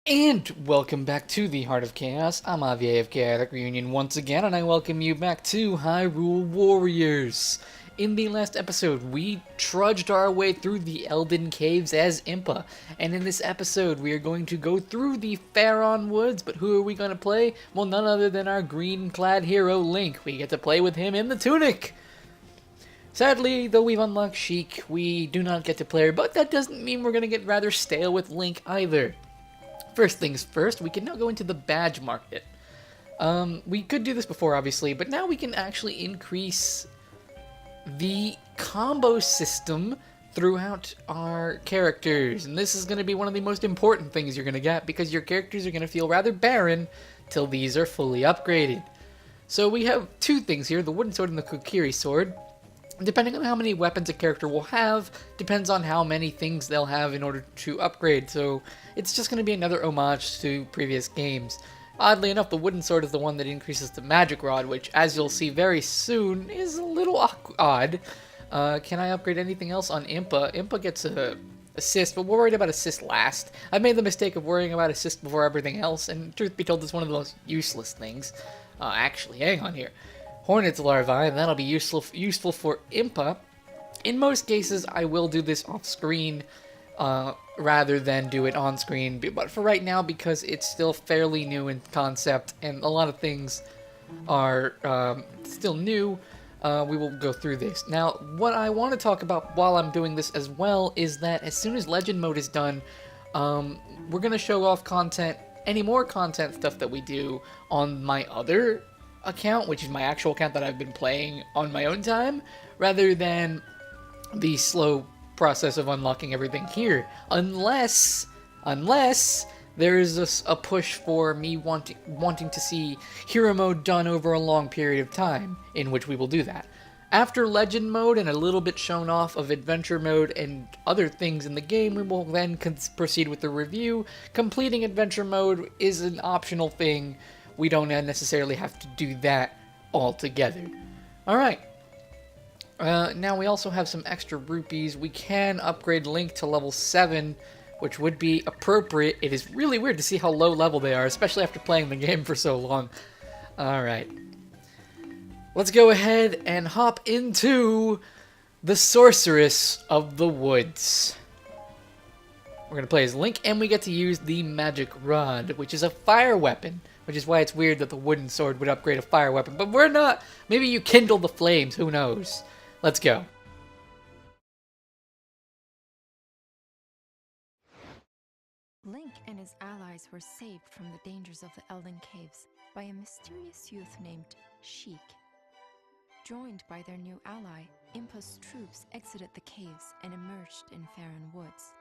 And welcome back to the Heart of Chaos. I'm Avier of Chaotic Reunion once again, and I welcome you back to Hyrule Warriors. In the last episode, we trudged our way through the Eldin caves as Impa, and in this episode, we are going to go through the Faron Woods, but who are we going to play? Well, none other than our green-clad hero, Link. We get to play with him in the tunic! Sadly, though we've unlocked Sheik, we do not get to play her, but that doesn't mean we're going to get rather stale with Link either. First things first, we can now go into the badge market. We could do this before, obviously, but now we can actually increase the combo system throughout our characters. And this is going to be one of the most important things you're going to get, because your characters are going to feel rather barren till these are fully upgraded. So we have two things here, the wooden sword and the Kokiri sword. Depending on how many weapons a character will have, depends on how many things they'll have in order to upgrade, so it's just going to be another homage to previous games. Oddly enough, the wooden sword is the one that increases the magic rod, which, as you'll see very soon, is a little odd. Can I upgrade anything else on Impa? Impa gets a assist, but we're worried about assist last. I made the mistake of worrying about assist before everything else, and truth be told, it's one of the most useless things. Actually, hang on here. Hornet's larvae, and that'll be useful for Impa. In most cases, I will do this off-screen rather than do it on-screen, but for right now, because it's still fairly new in concept, and a lot of things are still new, we will go through this. Now, what I want to talk about while I'm doing this as well is that as soon as Legend Mode is done, we're going to show off any more content stuff that we do on my other account, which is my actual account that I've been playing on my own time, rather than the slow process of unlocking everything here. Unless there is a push for me wanting to see hero mode done over a long period of time, in which we will do that. After legend mode and a little bit shown off of adventure mode and other things in the game, we will then proceed with the review. Completing adventure mode is an optional thing. We don't necessarily have to do that altogether. Alright. Now we also have some extra rupees. We can upgrade Link to level 7, which would be appropriate. It is really weird to see how low level they are, especially after playing the game for so long. Alright. Let's go ahead and hop into the Sorceress of the Woods. We're going to play as Link, and we get to use the Magic Rod, which is a fire weapon. Which is why it's weird that the wooden sword would upgrade a fire weapon. But we're not. Maybe you kindle the flames. Who knows? Let's go. Link and his allies were saved from the dangers of the Eldin caves by a mysterious youth named Sheik. Joined by their new ally, Impa's troops exited the caves and emerged in Faron Woods.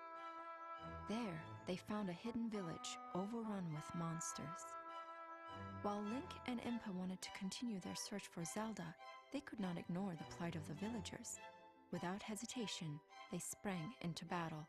There, they found a hidden village overrun with monsters. While Link and Impa wanted to continue their search for Zelda, they could not ignore the plight of the villagers. Without hesitation, they sprang into battle.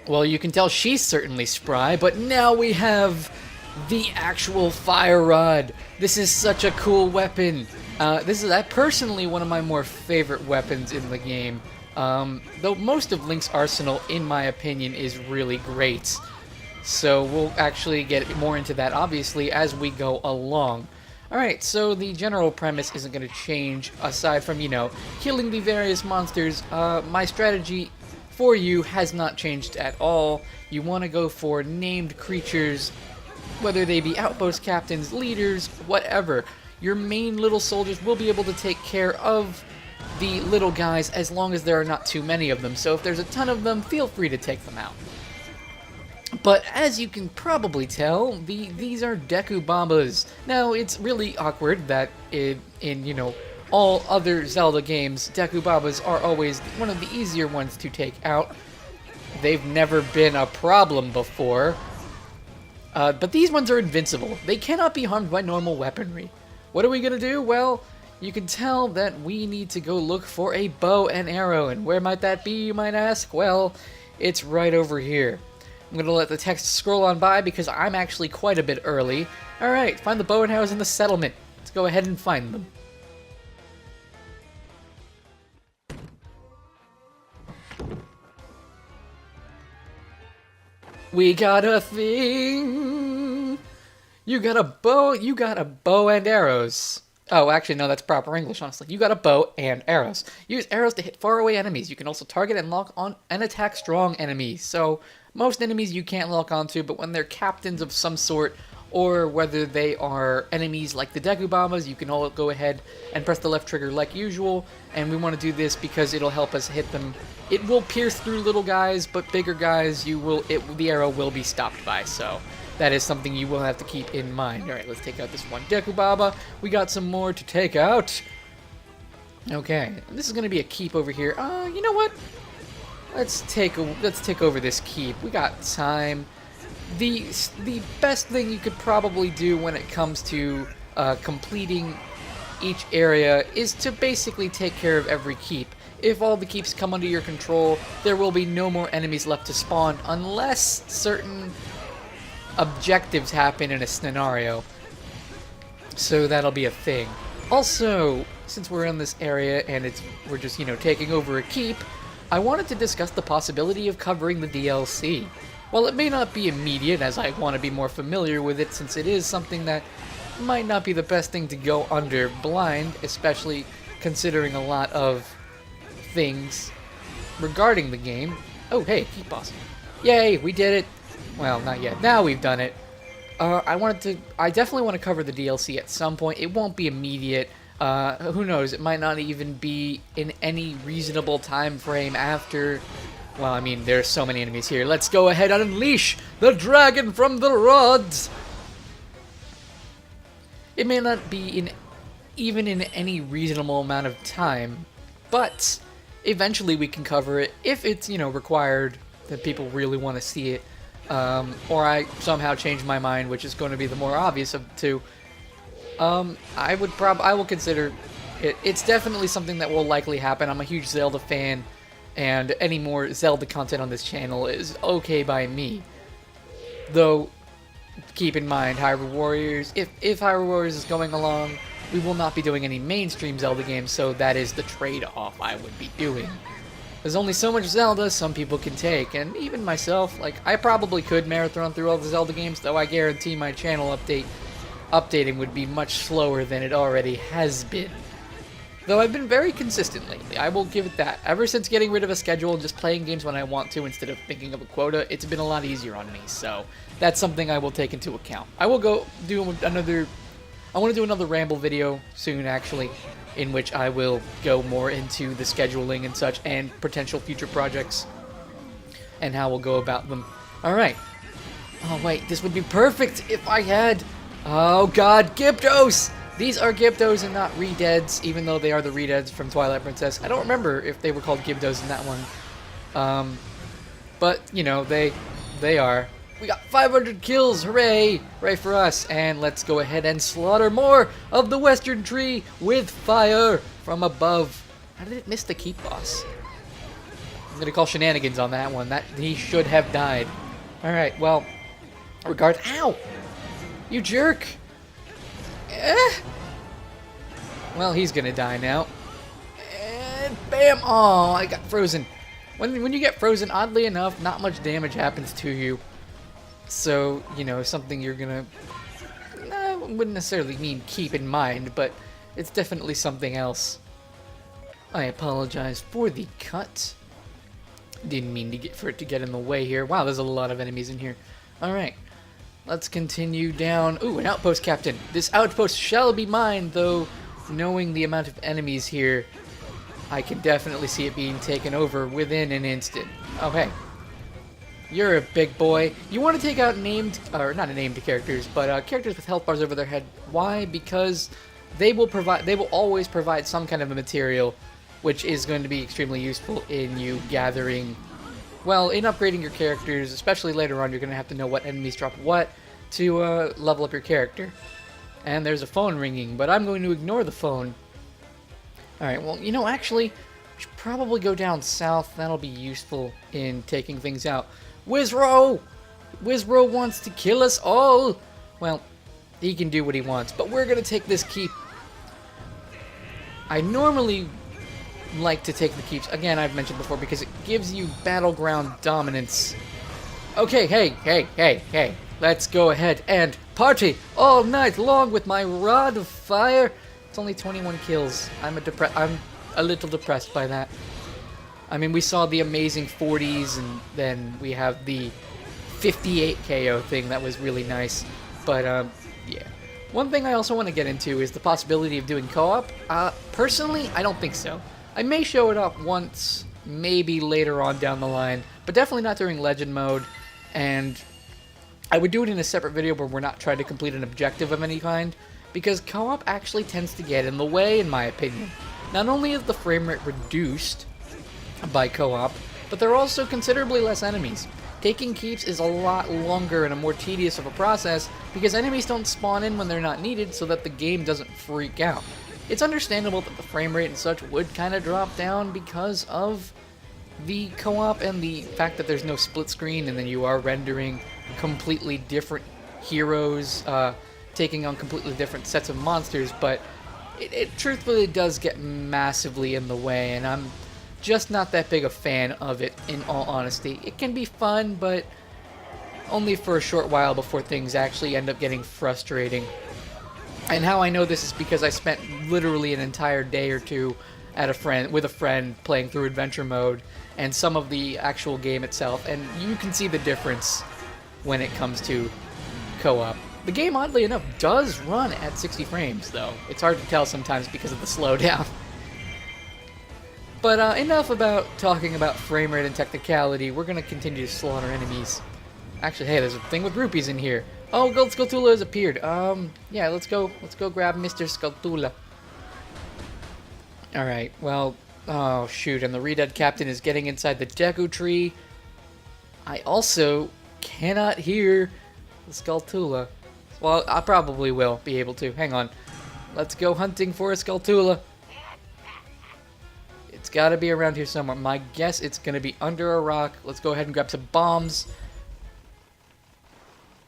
Well, you can tell she's certainly spry, but now we have the actual fire rod. This is such a cool weapon. This is personally one of my more favorite weapons in the game. Though most of Link's arsenal, in my opinion, is really great. So we'll actually get more into that, obviously, as we go along. Alright, so the general premise isn't going to change, aside from, you know, killing the various monsters. My strategy for you has not changed at all. You want to go for named creatures, whether they be outpost captains, leaders, whatever. Your main little soldiers will be able to take care of the little guys as long as there are not too many of them. So if there's a ton of them, feel free to take them out. But as you can probably tell, these are Deku Bombas. Now, it's really awkward that in you know, all other Zelda games, Deku Bombas are always one of the easier ones to take out. They've never been a problem before. But these ones are invincible. They cannot be harmed by normal weaponry. What are we gonna do? Well, you can tell that we need to go look for a bow and arrow. And where might that be, you might ask? Well, it's right over here. I'm going to let the text scroll on by because I'm actually quite a bit early. Alright, find the bow and arrows in the settlement. Let's go ahead and find them. We got a thing! You got a bow and arrows. Oh, actually, no, that's proper English, honestly. You got a bow and arrows. Use arrows to hit faraway enemies. You can also target and lock on and attack strong enemies. So, most enemies you can't lock onto, but when they're captains of some sort, or whether they are enemies like the Deku Bombas, you can all go ahead and press the left trigger like usual. And we want to do this because it'll help us hit them. It will pierce through little guys, but bigger guys, the arrow will be stopped by, so that is something you will have to keep in mind. Alright, let's take out this one Deku Baba. We got some more to take out. Okay, this is going to be a keep over here. You know what? Let's take over this keep. We got time. The best thing you could probably do when it comes to completing each area is to basically take care of every keep. If all the keeps come under your control, there will be no more enemies left to spawn unless certain objectives happen in a scenario. So that'll be a thing. Also, since we're in this area and we're just, you know, taking over a keep, I wanted to discuss the possibility of covering the DLC. While it may not be immediate, as I want to be more familiar with it, since it is something that might not be the best thing to go under blind, especially considering a lot of things regarding the game. Oh, hey, keep boss. Yay, we did it. Well, not yet. Now we've done it. I definitely want to cover the DLC at some point. It won't be immediate. Who knows? It might not even be in any reasonable time frame after. Well, I mean, there's so many enemies here. Let's go ahead and unleash the dragon from the rods. It may not be even in any reasonable amount of time, but eventually we can cover it if it's, you know, required that people really want to see it. Or I somehow change my mind, which is going to be the more obvious of the two. I will consider it. It's definitely something that will likely happen. I'm a huge Zelda fan, and any more Zelda content on this channel is okay by me. Though, keep in mind, Hyrule Warriors, if Hyrule Warriors is going along, we will not be doing any mainstream Zelda games, so that is the trade-off I would be doing. There's only so much Zelda some people can take, and even myself, like, I probably could marathon through all the Zelda games, though I guarantee my channel updating would be much slower than it already has been. Though I've been very consistent lately, I will give it that. Ever since getting rid of a schedule and just playing games when I want to instead of thinking of a quota, it's been a lot easier on me, so that's something I will take into account. I will go do I want to do another ramble video soon, actually, in which I will go more into the scheduling and such, and potential future projects, and how we'll go about them. Alright. Oh wait, this would be perfect if I had... Oh god, Gyptos! These are Gyptos and not Redeads, even though they are the Redeads from Twilight Princess. I don't remember if they were called Gyptos in that one. But, you know, they are. We got 500 kills, hooray! Hooray for us, and let's go ahead and slaughter more of the Western Tree with fire from above. How did it miss the keep boss? I'm gonna call shenanigans on that one. That he should have died. Alright, well, ow! You jerk! Well, he's gonna die now. and bam! Oh, I got frozen. When you get frozen, oddly enough, not much damage happens to you. So, you know, something you're gonna... wouldn't necessarily mean keep in mind, but it's definitely something else. I apologize for the cut. Didn't mean for it to get in the way here. Wow, there's a lot of enemies in here. Alright, let's continue down. Ooh, an outpost captain. This outpost shall be mine, though knowing the amount of enemies here, I can definitely see it being taken over within an instant. Oh, hey. You're a big boy. You want to take out named, or not named characters, but characters with health bars over their head. Why? Because they will always provide some kind of a material, which is going to be extremely useful in you gathering, well, in upgrading your characters, especially later on. You're going to have to know what enemies drop what to level up your character. And there's a phone ringing, but I'm going to ignore the phone. Alright, well, you know, actually, we should probably go down south. That'll be useful in taking things out. Wizro! Wizro wants to kill us all! Well, he can do what he wants, but we're going to take this keep. I normally like to take the keeps, again, I've mentioned before, because it gives you battleground dominance. Okay, hey. Let's go ahead and party all night long with my rod of fire. It's only 21 kills. I'm a little depressed by that. I mean, we saw the amazing 40s, and then we have the 58 KO thing that was really nice. But, yeah. One thing I also want to get into is the possibility of doing co-op. Personally, I don't think so. I may show it off once, maybe later on down the line, but definitely not during Legend mode, and I would do it in a separate video where we're not trying to complete an objective of any kind, because co-op actually tends to get in the way, in my opinion. Not only is the frame rate reduced by co-op, but there are also considerably less enemies. Taking keeps is a lot longer and a more tedious of a process, because enemies don't spawn in when they're not needed so that the game doesn't freak out. It's understandable that the frame rate and such would kind of drop down because of the co-op and the fact that there's no split screen, and then you are rendering completely different heroes, taking on completely different sets of monsters, but it truthfully does get massively in the way, and I'm just not that big a fan of it, in all honesty. It can be fun, but only for a short while before things actually end up getting frustrating. And how I know this is because I spent literally an entire day or two with a friend playing through adventure mode and some of the actual game itself, and you can see the difference when it comes to co-op. The game, oddly enough, does run at 60 frames, though. It's hard to tell sometimes because of the slowdown. But enough about talking about frame rate and technicality. We're going to continue to slaughter enemies. Actually, hey, there's a thing with rupees in here. Oh, Gold Skulltula has appeared. Yeah, let's go grab Mr. Skulltula. Alright, well, oh shoot, and the Red Captain is getting inside the Deku Tree. I also cannot hear the Skulltula. Well, I probably will be able to. Hang on. Let's go hunting for a Skulltula. It's gotta be around here somewhere. My guess it's gonna be under a rock. Let's go ahead and grab some bombs.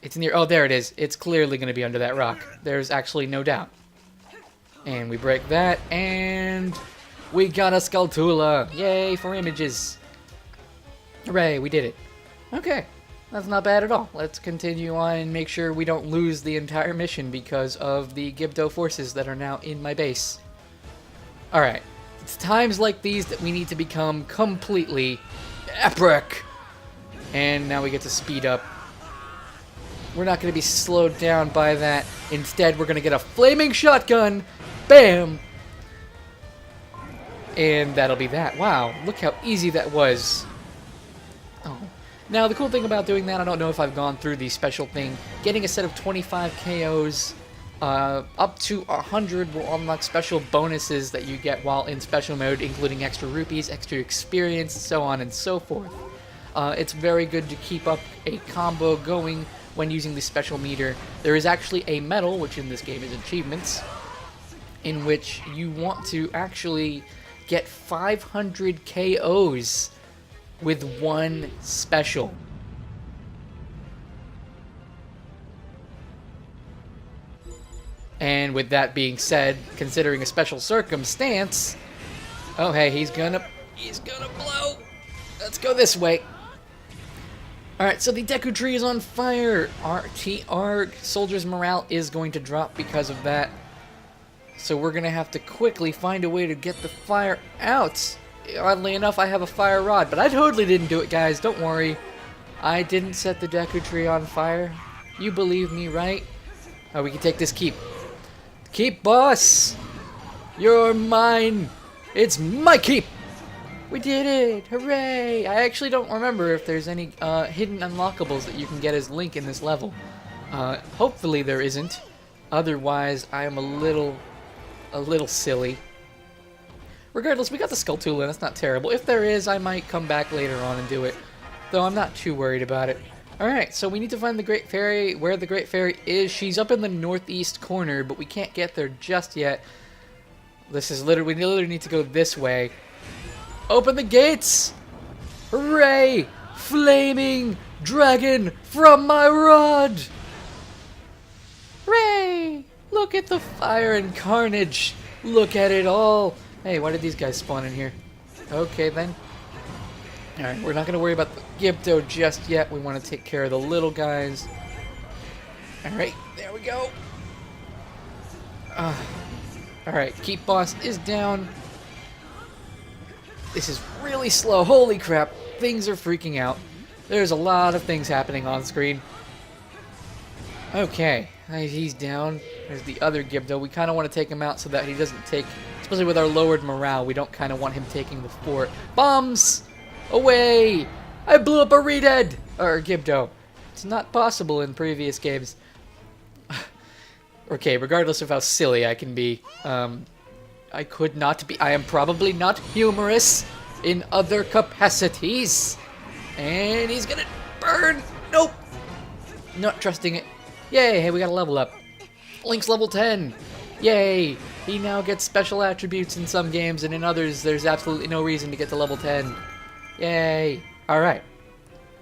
It's near. Oh, there it is. It's clearly gonna be under that rock. There's actually no doubt. And we break that, and we got a Skulltula. Yay for images. Hooray, we did it. Okay, that's not bad at all. Let's continue on and make sure we don't lose the entire mission because of the Gibdo forces that are now in my base. Alright, it's times like these that we need to become completely epic. And now we get to speed up. We're not going to be slowed down by that. Instead, we're going to get a flaming shotgun. Bam! And that'll be that. Wow, look how easy that was. Oh. Now, the cool thing about doing that, I don't know if I've gone through the special thing. Getting a set of 25 KOs up to 100 will unlock special bonuses that you get while in special mode, including extra rupees, extra experience, so on and so forth. It's very good to keep up a combo going when using the special meter. There is actually a medal, which in this game is achievements, in which you want to actually get 500 KOs with one special. And with that being said, considering a special circumstance, Oh, hey, he's gonna blow. Let's go this way. Alright, so the Deku Tree is on fire. Our soldiers' morale is going to drop because of that. So we're going to have to quickly find a way to get the fire out. Oddly enough, I have a fire rod, but I totally didn't do it, guys. Don't worry. I didn't set the Deku Tree on fire. You believe me, right? Oh, we can take this keep. Keep, boss! You're mine! It's my keep! We did it! Hooray! I actually don't remember if there's any hidden unlockables that you can get as Link in this level. Hopefully there isn't. Otherwise, I am a little silly. Regardless, we got the Skull Tool, and that's not terrible. If there is, I might come back later on and do it. Though I'm not too worried about it. Alright, so we need to find the Great Fairy. Where the Great Fairy is, she's up in the northeast corner, but we can't get there just yet. This is literally, we literally need to go this way. Open the gates! Hooray! Flaming dragon from my rod! Hooray! Look at the fire and carnage! Look at it all! Hey, why did these guys spawn in here? Okay then. Alright, we're not going to worry about the Gypto just yet. We want to take care of the little guys. Alright, there we go. Alright, Keep Boss is down. This is really slow. Holy crap. Things are freaking out. There's a lot of things happening on screen. Okay, he's down. There's the other Gypto. We kind of want to take him out so that he doesn't take, especially with our lowered morale, we don't kind of want him taking the fort. Bombs! Away! I blew up a Redhead! Or Gypto. It's not possible in previous games. Okay, regardless of how silly I can be, I could not be. I am probably not humorous in other capacities. And he's gonna burn! Nope! Not trusting it. Yay, hey, we got a level up. Link's level 10. Yay! He now gets special attributes in some games, and in others, there's absolutely no reason to get to level 10. Yay! Alright.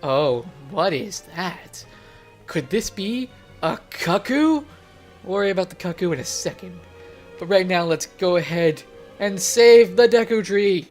Oh, what is that? Could this be a Cuckoo? We'll worry about the Cuckoo in a second. But right now, let's go ahead and save the Deku Tree!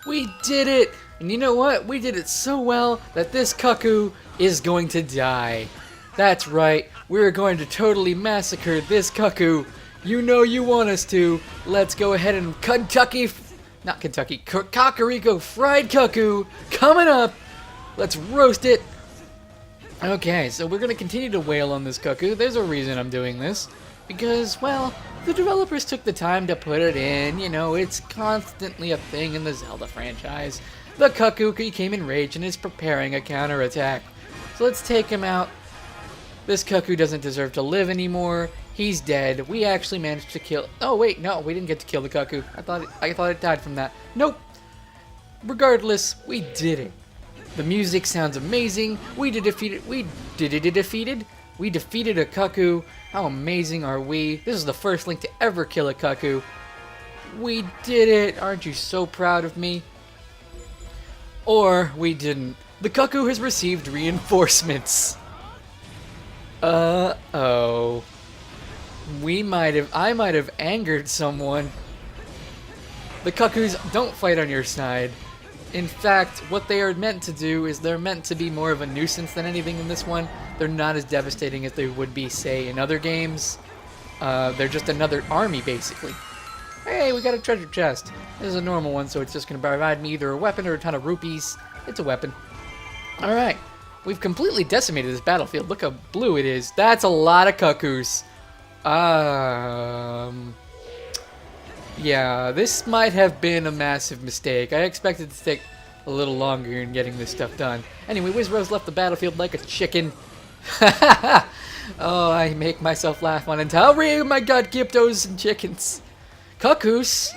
We did it! And you know what? We did it so well that this Cuckoo is going to die. That's right, we're going to totally massacre this Cuckoo. You know you want us to. Let's go ahead and Kakariko fried Cuckoo coming up. Let's roast it. Okay, so we're going to continue to wail on this Cuckoo. There's a reason I'm doing this. Because, well, the developers took the time to put it in. You know, it's constantly a thing in the Zelda franchise. The Cuckoo came enraged and is preparing a counterattack. So let's take him out. This Cuckoo doesn't deserve to live anymore. He's dead. We actually managed to kill... Oh, wait, no, we didn't get to kill the Cuckoo. I thought it died from that. Nope. Regardless, we did it. The music sounds amazing. We defeated a Cuckoo. How amazing are we? This is the first Link to ever kill a Cuckoo. We did it. Aren't you so proud of me? Or we didn't. The Cuckoo has received reinforcements. Uh-oh. I might have angered someone. The Cuckoos don't fight on your side. In fact, what they are meant to do is they're meant to be more of a nuisance than anything in this one. They're not as devastating as they would be, say, in other games. They're just another army, basically. Hey, we got a treasure chest. This is a normal one, so it's just going to provide me either a weapon or a ton of rupees. It's a weapon. Alright, we've completely decimated this battlefield. Look how blue it is. That's a lot of Cuckoos. Yeah, this might have been a massive mistake. I expected to take a little longer in getting this stuff done. Anyway, Wizrose left the battlefield like a chicken. Oh, I make myself laugh on entire. Oh my god, Gyptos and chickens. Cuckoos?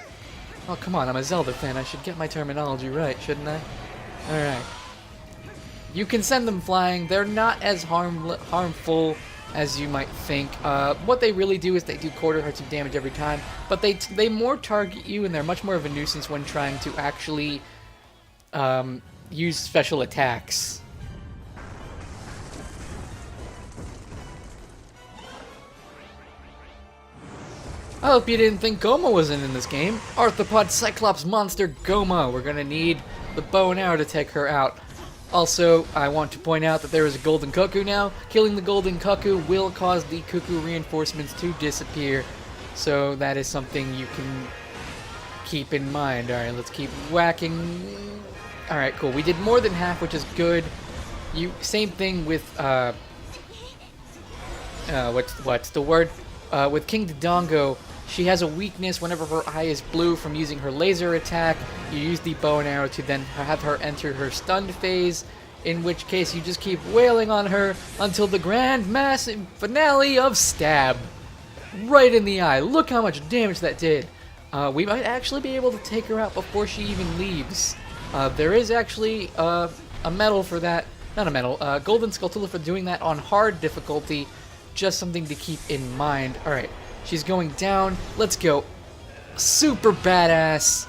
Oh, come on, I'm a Zelda fan. I should get my terminology right, shouldn't I? Alright. You can send them flying. They're not as harmful as you might think. What they really do is they do quarter hearts of damage every time, but they more target you, and they're much more of a nuisance when trying to actually use special attacks. I hope you didn't think Goma wasn't in this game. Arthropod Cyclops monster Goma. We're gonna need the bow and arrow to take her out. Also, I want to point out that there is a golden cuckoo now. Killing the golden cuckoo will cause the cuckoo reinforcements to disappear. So that is something you can keep in mind. Alright, let's keep whacking. Alright, cool. We did more than half, which is good. Same thing with what's the word? With King Dodongo, she has a weakness whenever her eye is blue from using her laser attack. You use the bow and arrow to then have her enter her stunned phase, in which case you just keep wailing on her until the grand massive finale of stab. Right in the eye. Look how much damage that did. We might actually be able to take her out before she even leaves. There is actually a medal for that. Not a medal. Golden Skulltula for doing that on hard difficulty. Just something to keep in mind. Alright, she's going down. Let's go. Super badass.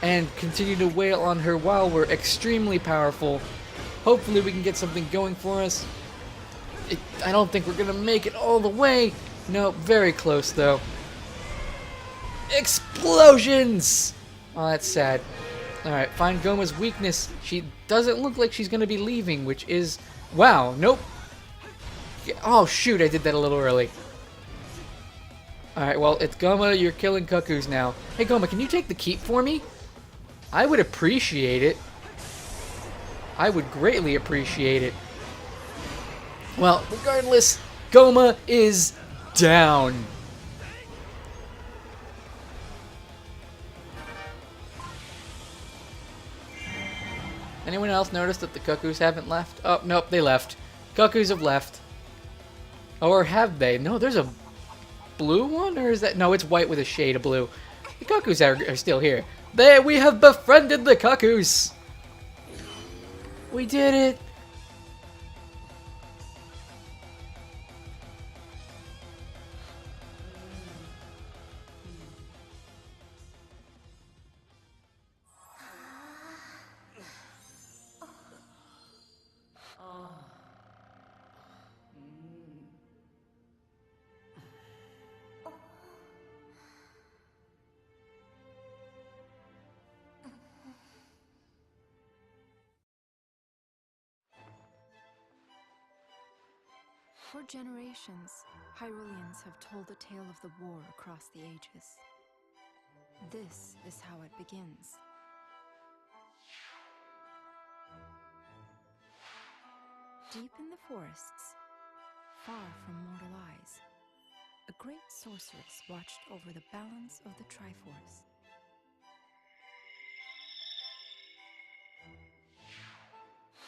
And continue to wail on her while we're extremely powerful. Hopefully we can get something going for us. I don't think we're going to make it all the way. No, very close though. Explosions! Oh, that's sad. Alright, find Goma's weakness. She doesn't look like she's going to be leaving, which is... Wow, nope. Oh, shoot, I did that a little early. Alright, well, it's Goma, you're killing cuckoos now. Hey, Goma, can you take the keep for me? I would appreciate it. I would greatly appreciate it. Well, regardless, Goma is down. Anyone else notice that the cuckoos haven't left? Oh, nope, they left. Cuckoos have left. Or have they? No, there's a blue one? Or is that... No, it's white with a shade of blue. The cuckoos are still here. There, we have befriended the cuckoos! We did it! For generations, Hyruleans have told the tale of the war across the ages. This is how it begins. Deep in the forests, far from mortal eyes, a great sorceress watched over the balance of the Triforce.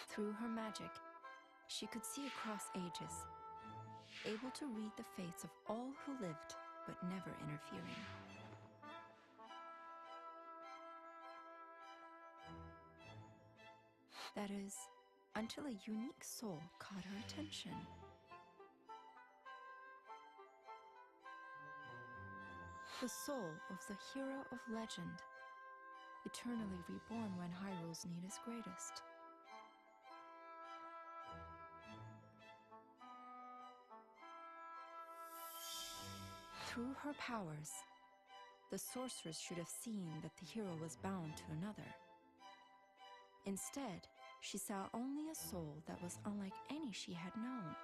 Through her magic, she could see across ages, able to read the fates of all who lived, but never interfering. That is, until a unique soul caught her attention. The soul of the hero of legend, eternally reborn when Hyrule's need is greatest. Through her powers, the sorceress should have seen that the hero was bound to another. Instead, she saw only a soul that was unlike any she had known.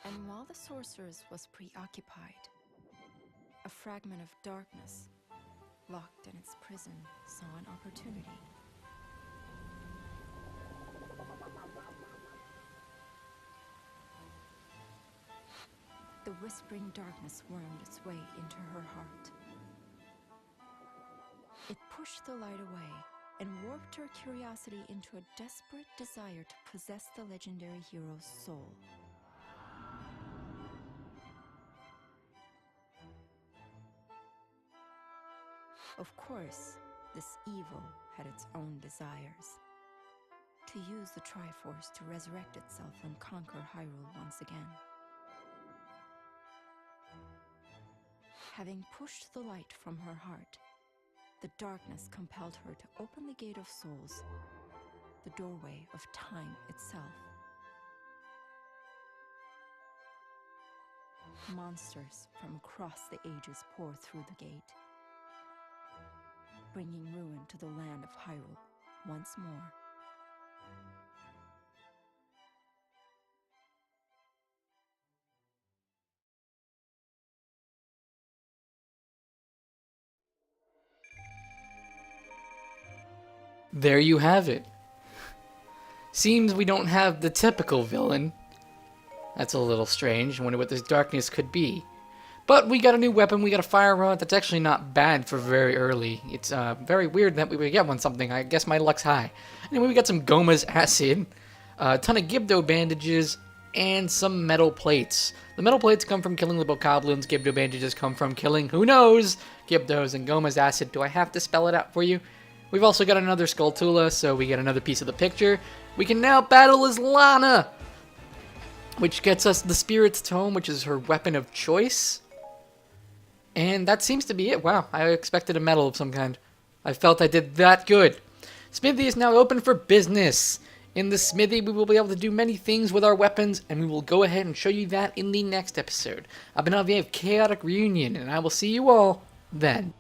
And while the sorceress was preoccupied, a fragment of darkness, locked in its prison, saw an opportunity. The whispering darkness wormed its way into her heart. It pushed the light away and warped her curiosity into a desperate desire to possess the legendary hero's soul. Of course, this evil had its own desires. To use the Triforce to resurrect itself and conquer Hyrule once again. Having pushed the light from her heart, the darkness compelled her to open the Gate of Souls, the doorway of time itself. Monsters from across the ages pour through the gate, bringing ruin to the land of Hyrule once more. There you have it. Seems we don't have the typical villain. That's a little strange. I wonder what this darkness could be. But we got a new weapon. We got a fire rod that's actually not bad for very early. It's very weird that we would get one something. I guess my luck's high. Anyway, we got some Goma's acid, a ton of Gibdo bandages, and some metal plates. The metal plates come from killing the bokoblins. Gibdo bandages come from killing, who knows, Gibdos, and Goma's acid. Do I have to spell it out for you? We've also got another Skulltula, so we get another piece of the picture. We can now battle as Lana, which gets us the Spirit's Tome, which is her weapon of choice. And that seems to be it. Wow, I expected a medal of some kind. I felt I did that good. Smithy is now open for business. In the smithy, we will be able to do many things with our weapons, and we will go ahead and show you that in the next episode. I've been Avi of Chaotic Reunion, and I will see you all then.